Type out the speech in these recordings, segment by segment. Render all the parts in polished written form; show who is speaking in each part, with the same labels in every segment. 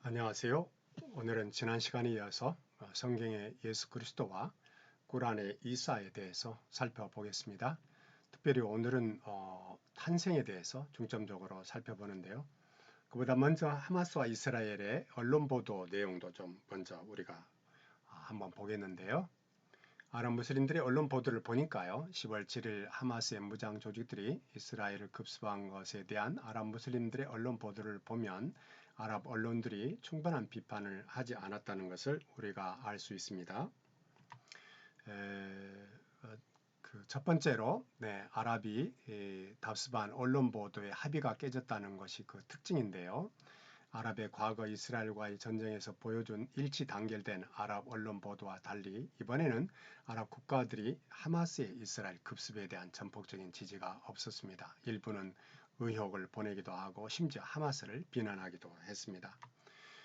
Speaker 1: 안녕하세요. 오늘은 지난 시간에 이어서 성경의 예수 그리스도와 꾸란의 이사에 대해서 살펴보겠습니다. 특별히 오늘은 탄생에 대해서 중점적으로 살펴보는데요. 그보다 먼저 하마스와 이스라엘의 언론 보도 내용도 좀 먼저 우리가 한번 보겠는데요. 아랍 무슬림들의 언론 보도를 보니까요. 10월 7일 하마스의 무장 조직들이 이스라엘을 급습한 것에 대한 아랍 무슬림들의 언론 보도를 보면 아랍 언론들이 충분한 비판을 하지 않았다는 것을 우리가 알 수 있습니다. 첫 번째로 아랍이 답습한 언론 보도의 합의가 깨졌다는 것이 그 특징인데요. 아랍의 과거 이스라엘과의 전쟁에서 보여준 일치 단결된 아랍 언론 보도와 달리 이번에는 아랍 국가들이 하마스의 이스라엘 급습에 대한 전폭적인 지지가 없었습니다. 일부는 의혹을 보내기도 하고 심지어 하마스를 비난하기도 했습니다.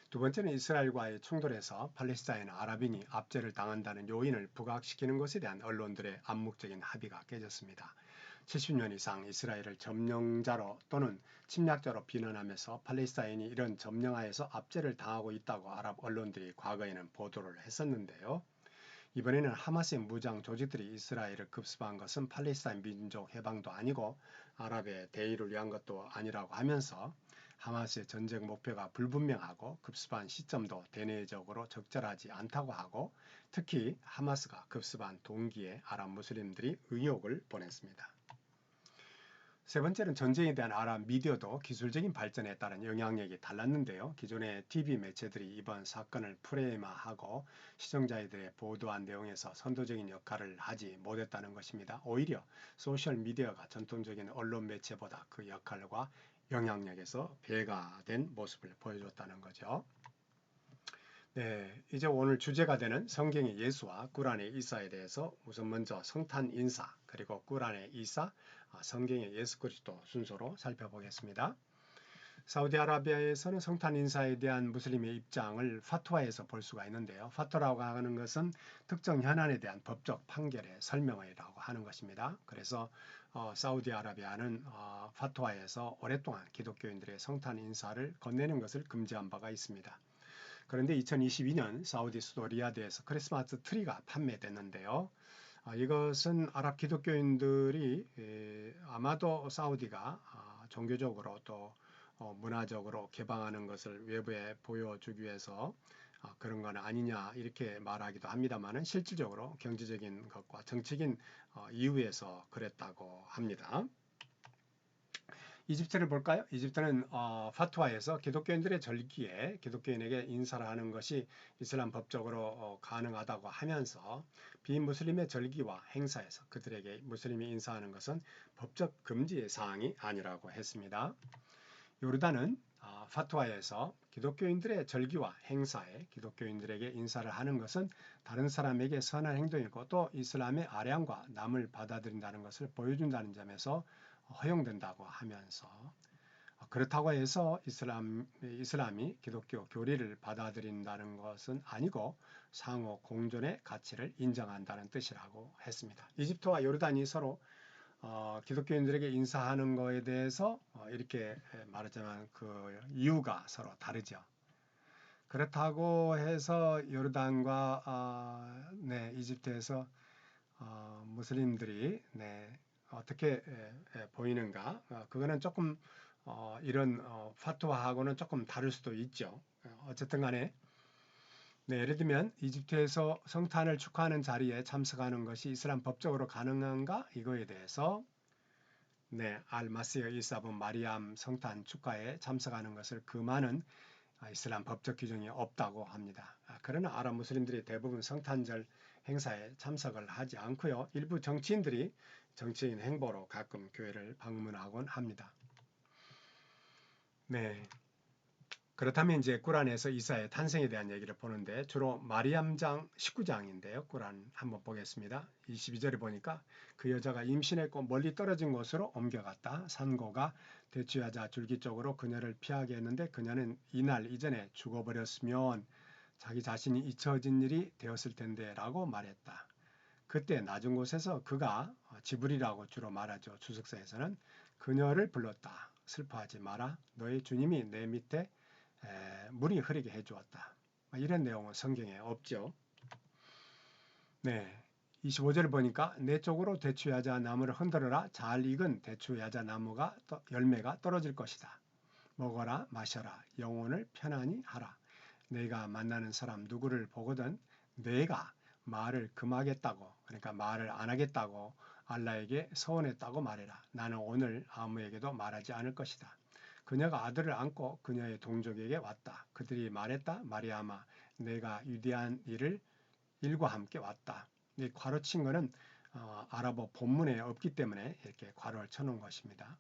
Speaker 1: 두 번째는 이스라엘과의 충돌에서 팔레스타인 아랍인이 압제를 당한다는 요인을 부각시키는 것에 대한 언론들의 암묵적인 합의가 깨졌습니다. 70년 이상 이스라엘을 점령자로 또는 침략자로 비난하면서 팔레스타인이 이런 점령하에서 압제를 당하고 있다고 아랍 언론들이 과거에는 보도를 했었는데요. 이번에는 하마스의 무장 조직들이 이스라엘을 급습한 것은 팔레스타인 민족 해방도 아니고 아랍의 대의를 위한 것도 아니라고 하면서 하마스의 전쟁 목표가 불분명하고 급습한 시점도 대내적으로 적절하지 않다고 하고 특히 하마스가 급습한 동기에 아랍 무슬림들이 의혹을 보냈습니다. 세 번째는 전쟁에 대한 아랍 미디어도 기술적인 발전에 따른 영향력이 달랐는데요. 기존의 TV 매체들이 이번 사건을 프레임화하고 시청자들의 보도한 내용에서 선도적인 역할을 하지 못했다는 것입니다. 오히려 소셜미디어가 전통적인 언론 매체보다 그 역할과 영향력에서 배가 된 모습을 보여줬다는 거죠. 네, 이제 오늘 주제가 되는 성경의 예수와 꾸란의 이사에 대해서 우선 먼저 성탄 인사 그리고 꾸란의 이사, 성경의 예수 그리스도 순서로 살펴보겠습니다. 사우디아라비아에서는 성탄 인사에 대한 무슬림의 입장을 파투아에서 볼 수가 있는데요. 파투라고 하는 것은 특정 현안에 대한 법적 판결의 설명이라고 하는 것입니다. 그래서 사우디아라비아는 파투아에서 오랫동안 기독교인들의 성탄 인사를 건네는 것을 금지한 바가 있습니다. 그런데 2022년 사우디 수도 리야드에서 크리스마스 트리가 판매됐는데요. 이것은 아랍 기독교인들이 아마도 사우디가 종교적으로 또 문화적으로 개방하는 것을 외부에 보여주기 위해서 그런 건 아니냐 이렇게 말하기도 합니다만 실질적으로 경제적인 것과 정치적인 이유에서 그랬다고 합니다. 이집트를 볼까요? 이집트는 파투아에서 기독교인들의 절기에 기독교인에게 인사를 하는 것이 이슬람 법적으로 가능하다고 하면서 비무슬림의 절기와 행사에서 그들에게 무슬림이 인사하는 것은 법적 금지 사항이 아니라고 했습니다. 요르단은 파투아에서 기독교인들의 절기와 행사에 기독교인들에게 인사를 하는 것은 다른 사람에게 선한 행동이고 또 이슬람의 아량과 남을 받아들인다는 것을 보여준다는 점에서 허용된다고 하면서 그렇다고 해서 이슬람이 기독교 교리를 받아들인다는 것은 아니고 상호 공존의 가치를 인정한다는 뜻이라고 했습니다. 이집트와 요르단이 서로 기독교인들에게 인사하는 것에 대해서 이렇게 말하자면 그 이유가 서로 다르죠. 그렇다고 해서 요르단과 이집트에서 무슬림들이 어떻게 보이는가? 그거는 조금 이런 파투아하고는 조금 다를 수도 있죠. 어쨌든 간에 예를 들면 이집트에서 성탄을 축하하는 자리에 참석하는 것이 이슬람 법적으로 가능한가? 이거에 대해서 알마시어 이사분 마리암 성탄 축하에 참석하는 것을 금하는 이슬람 법적 규정이 없다고 합니다. 그러나 아랍 무슬림들이 대부분 성탄절 행사에 참석을 하지 않고요. 일부 정치인들이 정치인 행보로 가끔 교회를 방문하곤 합니다. 그렇다면 이제 꾸란에서 이사의 탄생에 대한 얘기를 보는데 주로 마리암장 19장인데요. 꾸란 한번 보겠습니다. 22절에 보니까 그 여자가 임신했고 멀리 떨어진 곳으로 옮겨갔다. 산고가 대취하자 줄기적으로 그녀를 피하게 했는데 그녀는 이날 이전에 죽어버렸으면 자기 자신이 잊혀진 일이 되었을 텐데 라고 말했다. 그때 낮은 곳에서 그가 지브리라고 주로 말하죠. 주석사에서는 그녀를 불렀다. 슬퍼하지 마라. 너의 주님이 내 밑에 물이 흐르게 해주었다. 이런 내용은 성경에 없죠. 네. 25절을 보니까 내 쪽으로 대추야자 나무를 흔들어라. 잘 익은 대추야자 나무가 열매가 떨어질 것이다. 먹어라 마셔라 영혼을 편안히 하라. 내가 만나는 사람 누구를 보거든 내가 말을 금하겠다고 그러니까 말을 안 하겠다고 알라에게 서원했다고 말해라. 나는 오늘 아무에게도 말하지 않을 것이다. 그녀가 아들을 안고 그녀의 동족에게 왔다. 그들이 말했다. 마리아마 내가 위대한 일과 함께 왔다. 이 괄호 친 거는 아랍어 본문에 없기 때문에 이렇게 괄호를 쳐놓은 것입니다.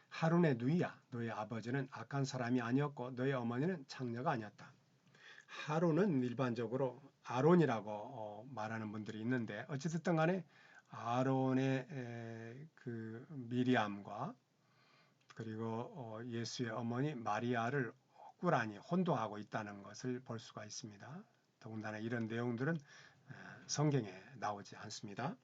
Speaker 1: 하룬의 누이야 너의 아버지는 악한 사람이 아니었고 너의 어머니는 창녀가 아니었다. 하룬은 일반적으로 아론이라고 말하는 분들이 있는데 어찌됐든 간에 아론의 그 미리암과 그리고 예수의 어머니 마리아를 꾸란히 혼동하고 있다는 것을 볼 수가 있습니다. 더군다나 이런 내용들은 성경에 나오지 않습니다.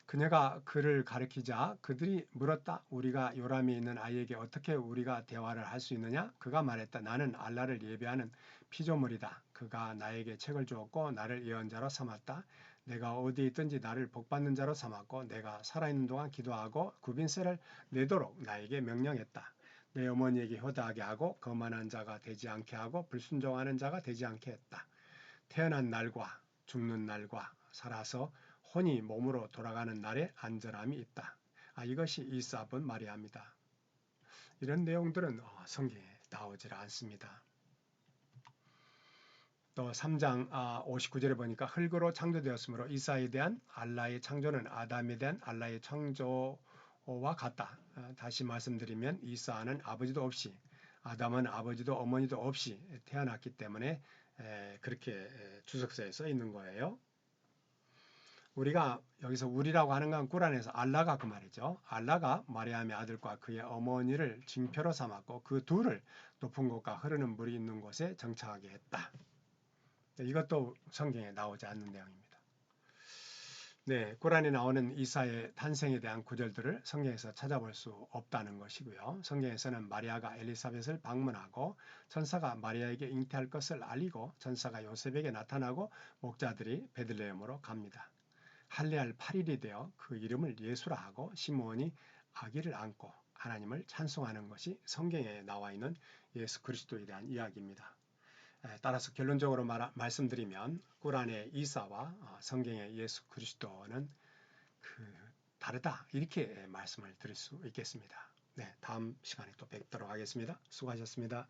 Speaker 1: 그녀가 그를 가리키자 그들이 물었다. 우리가 요람이 있는 아이에게 어떻게 우리가 대화를 할 수 있느냐? 그가 말했다. 나는 알라를 예배하는 피조물이다. 그가 나에게 책을 주었고 나를 예언자로 삼았다. 내가 어디에 있든지 나를 복받는 자로 삼았고 내가 살아있는 동안 기도하고 구빈세를 내도록 나에게 명령했다. 내 어머니에게 효다하게 하고 거만한 자가 되지 않게 하고 불순종하는 자가 되지 않게 했다. 태어난 날과 죽는 날과 살아서 혼이 몸으로 돌아가는 날에 안전함이 있다. 이것이 이사분 마리아입니다. 이런 내용들은 성경에 나오질 않습니다. 또 3장 59절에 보니까 흙으로 창조되었으므로 이사에 대한 알라의 창조는 아담에 대한 알라의 창조와 같다. 다시 말씀드리면 이사는 아버지도 없이 아담은 아버지도 어머니도 없이 태어났기 때문에 그렇게 주석서에 써 있는 거예요. 우리가 여기서 우리라고 하는 건 꾸란에서 알라가 그 말이죠. 알라가 마리암의 아들과 그의 어머니를 징표로 삼았고 그 둘을 높은 곳과 흐르는 물이 있는 곳에 정착하게 했다. 이것도 성경에 나오지 않는 내용입니다. 네, 꾸란에 나오는 이사의 탄생에 대한 구절들을 성경에서 찾아볼 수 없다는 것이고요. 성경에서는 마리아가 엘리사벳을 방문하고 천사가 마리아에게 잉태할 것을 알리고 천사가 요셉에게 나타나고 목자들이 베들레헴으로 갑니다. 할례할 8일이 되어 그 이름을 예수라 하고 시므온이 아기를 안고 하나님을 찬송하는 것이 성경에 나와 있는 예수 그리스도에 대한 이야기입니다. 따라서 결론적으로 말씀드리면 꾸란의 이사와 성경의 예수 그리스도는 다르다 이렇게 말씀을 드릴 수 있겠습니다. 네, 다음 시간에 또 뵙도록 하겠습니다. 수고하셨습니다.